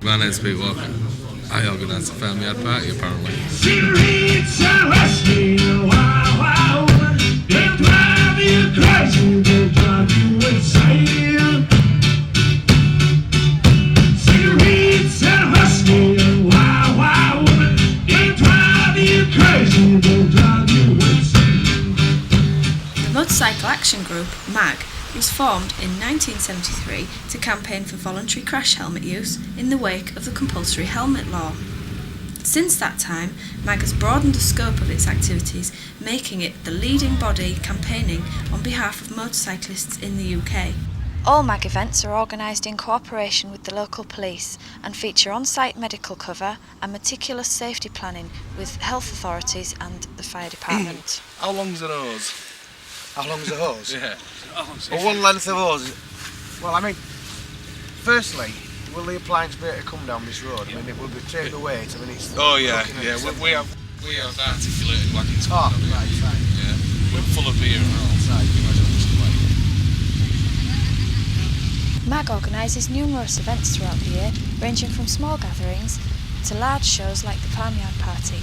My name's Pete Walker. I organise the Farmyard party, apparently. The Motorcycle Action Group, MAG, was formed in 1973 to campaign for voluntary crash helmet use in the wake of the compulsory helmet law. Since that time, MAG has broadened the scope of its activities, making it the leading body campaigning on behalf of motorcyclists in the UK. All MAG events are organised in cooperation with the local police and feature on-site medical cover and meticulous safety planning with health authorities and the fire department. How long's a hose? How long's a hose? Yeah. Well, one length of hose. Well, I mean, firstly, will the appliance be able to come down this road? I mean, it will be take the weight. I mean, it's. Oh yeah, yeah. We have articulated wagons. Oh, right. Yeah, we're full of beer and all. MAG organises numerous events throughout the year, ranging from small gatherings to large shows like the Farmyard Party,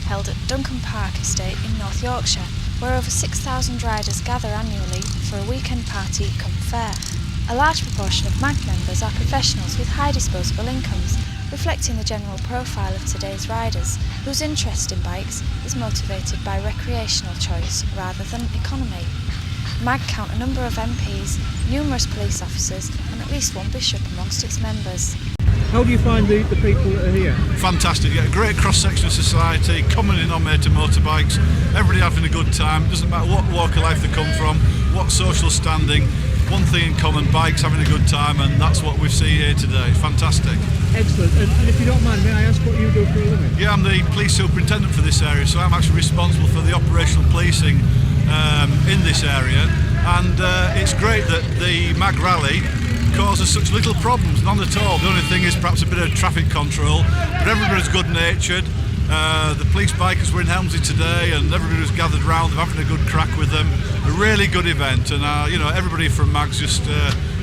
held at Duncan Park Estate in North Yorkshire, where over 6,000 riders gather annually for a weekend party come fair. A large proportion of MAG members are professionals with high disposable incomes, reflecting the general profile of today's riders, whose interest in bikes is motivated by recreational choice rather than economy. MAG count a number of MPs, numerous police officers and at least one bishop amongst its members. How do you find the people that are here? Fantastic, yeah, a great cross-section of society, common denominator motorbikes, everybody having a good time, doesn't matter what walk of life they come from, what social standing, one thing in common, bikes, having a good time, and that's what we see here today. Fantastic. Excellent, and if you don't mind, may I ask what you do for a living? Yeah, I'm the police superintendent for this area, so I'm actually responsible for the operational policing in this area, and it's great that the MAG rally causes such little problems, none at all. The only thing is perhaps a bit of traffic control, but everybody's good-natured. The police bikers were in Helmsley today and everybody was gathered round, they're having a good crack with them. A really good event, and everybody from MAG's just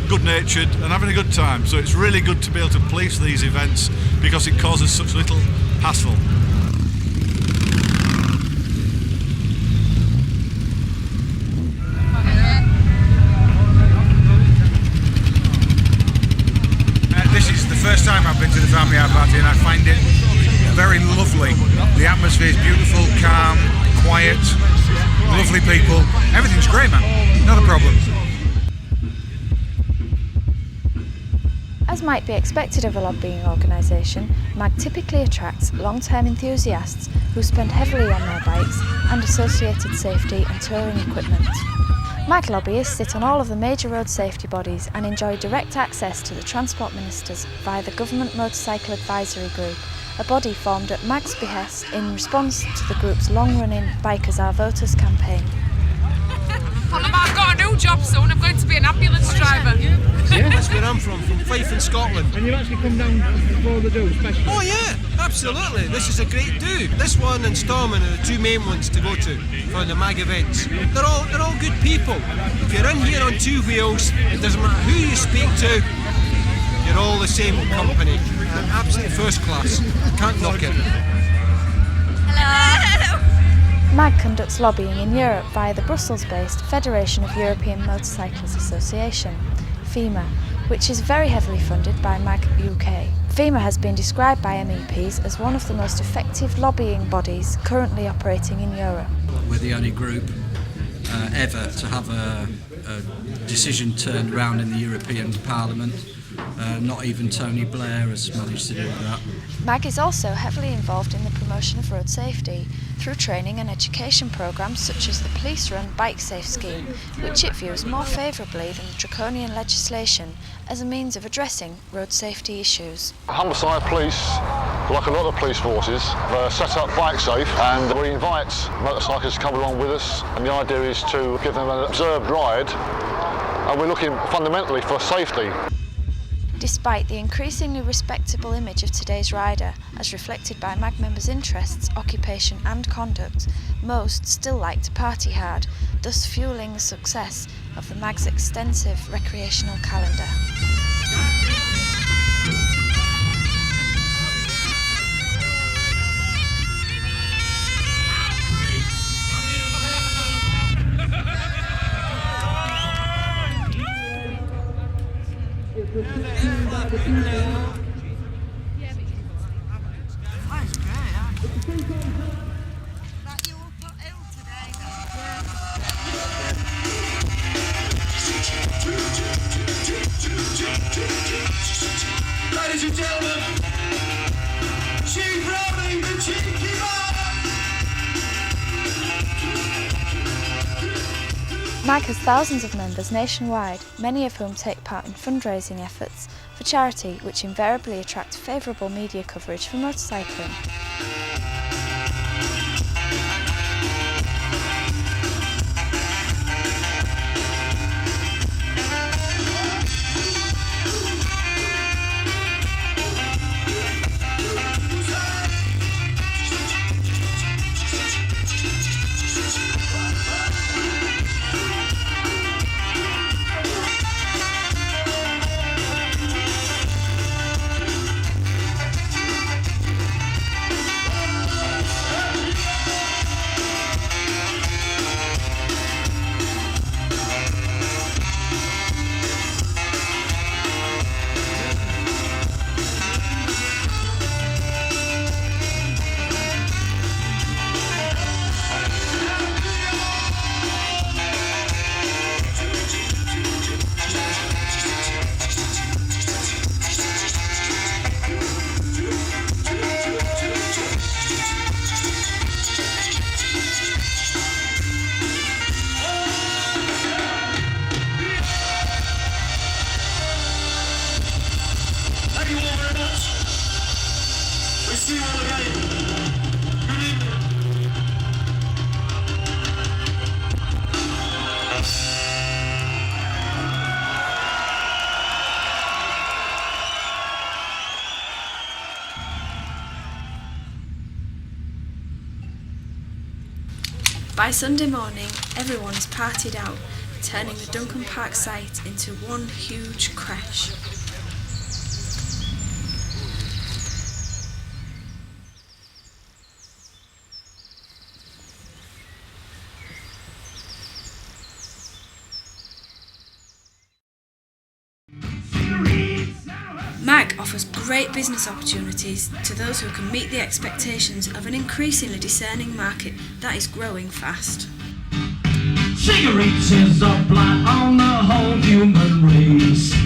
good-natured and having a good time. So it's really good to be able to police these events because it causes such little hassle. This is the first time I've been to the Farmyard Party and I find it very lovely. The atmosphere is beautiful, calm, quiet, lovely people. Everything's great, man. Not a problem. As might be expected of a lobbying organisation, MAG typically attracts long-term enthusiasts who spend heavily on their bikes and associated safety and touring equipment. MAG lobbyists sit on all of the major road safety bodies and enjoy direct access to the Transport Ministers via the Government Motorcycle Advisory Group, a body formed at MAG's behest in response to the group's long-running Bikers Are Voters campaign. I've got a new job soon, I'm going to be an ambulance driver. Yeah, That's where I'm from Fife in Scotland. and you've actually come down for the do, especially? Oh yeah, absolutely. This is a great do. This one and Stormont are the two main ones to go to for the MAG events. They're all good people. If you're in here on two wheels, it doesn't matter who you speak to, you're all the same company. They're absolutely first class. Can't knock it. MAG conducts lobbying in Europe via the Brussels-based Federation of European Motorcyclists Association, FEMA, which is very heavily funded by MAG UK. FEMA has been described by MEPs as one of the most effective lobbying bodies currently operating in Europe. We're the only group ever to have a decision turned around in the European Parliament. Not even Tony Blair has managed to do that. MAG is also heavily involved in the promotion of road safety through training and education programmes such as the police-run Bike Safe scheme, which it views more favourably than the draconian legislation as a means of addressing road safety issues. Humberside Police, like a lot of police forces, set up Bike Safe, and we invite motorcyclists to come along with us, and the idea is to give them an observed ride, and we're looking fundamentally for safety. Despite the increasingly respectable image of today's rider, as reflected by MAG members' interests, occupation and conduct, most still like to party hard, thus fuelling the success of the MAG's extensive recreational calendar. MAG has thousands of members nationwide, many of whom take part in fundraising efforts for charity, which invariably attract favourable media coverage for motorcycling. By Sunday morning, everyone's partied out, turning the Duncan Park site into one huge crash. MAG offers great business opportunities to those who can meet the expectations of an increasingly discerning market that is growing fast. Cigarettes is a blight on the whole human race.